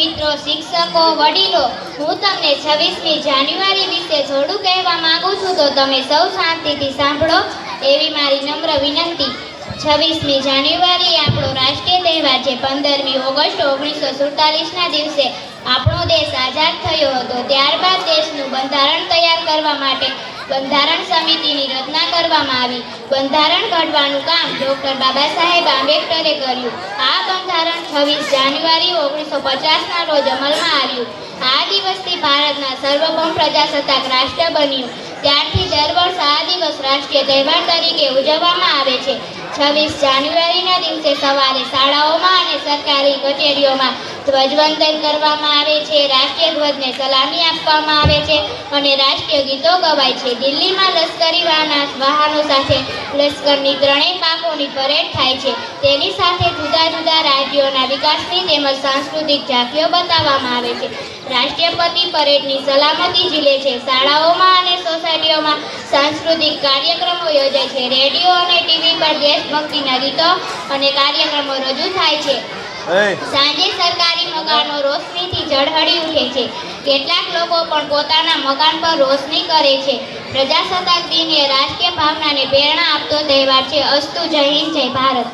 મિત્રો, શિક્ષકો, વડીલો, હું તમને 26મી જાન્યુઆરી વિશે થોડું કહેવા માંગુ છું, તો તમે સૌ શાંતિથી સાંભળો એવી મારી નમ્ર વિનંતી। 26મી જાન્યુઆરી આપણો રાષ્ટ્રીય તહેવાર છે। 15મી ઓગસ્ટ 1947ના દિવસે આપણો દેશ આઝાદ થયો હતો। ત્યારબાદ દેશનું બંધારણ તૈયાર કરવા માટે બંધારણ સમિતિની રચના કરવામાં આવી। બંધારણ ઘડવાનું કામ ડૉક્ટર બાબા સાહેબ આંબેડકરે કર્યું। આ બંધારણ 26 જાન્યુઆરી 1950ના રોજ અમલમાં આવ્યું। આ દિવસથી ભારતના સર્વભૌમ પ્રજાસત્તાક રાષ્ટ્ર બન્યું। ત્યારથી દર વર્ષે આ દિવસ રાષ્ટ્રીય તહેવાર તરીકે ઉજવવામાં આવે છે। 26 જાન્યુઆરીના દિવસે સવારે શાળાઓમાં અને સરકારી કચેરીઓમાં ધ્વજવંદન કરવામાં આવે છે, રાષ્ટ્રીય ધ્વજને સલામી આપવામાં આવે છે અને રાષ્ટ્રીય ગીતો ગવાય છે। દિલ્હીમાં લશ્કરી વાહનો સાથે લશ્કરની ત્રણેય પાંખોની પરેડ થાય છે। તેની સાથે જુદા જુદા રાજ્યોના વિકાસની તેમજ સાંસ્કૃતિક ઝાંખીઓ બતાવવામાં આવે છે। રાષ્ટ્રપતિ પરેડની સલામતી ઝીલે છે। શાળાઓમાં અને સોસાયટીઓમાં સાંસ્કૃતિક કાર્યક્રમો યોજાય છે। રેડિયો અને ટીવી પર દેશભક્તિના ગીતો અને કાર્યક્રમો રજૂ થાય છે। સાંજે સરકારી મકાનો રોશનીથી ઝળહળી ઉઠે છે। કેટલાક લોકો પણ પોતાના મકાન પર રોશની કરે છે। પ્રજાસત્તાક દિન એ રાષ્ટ્રીય ભાવનાને પ્રેરણા આપતો તહેવાર છે। અસ્તુ, જય હિન્દ, જય ભારત।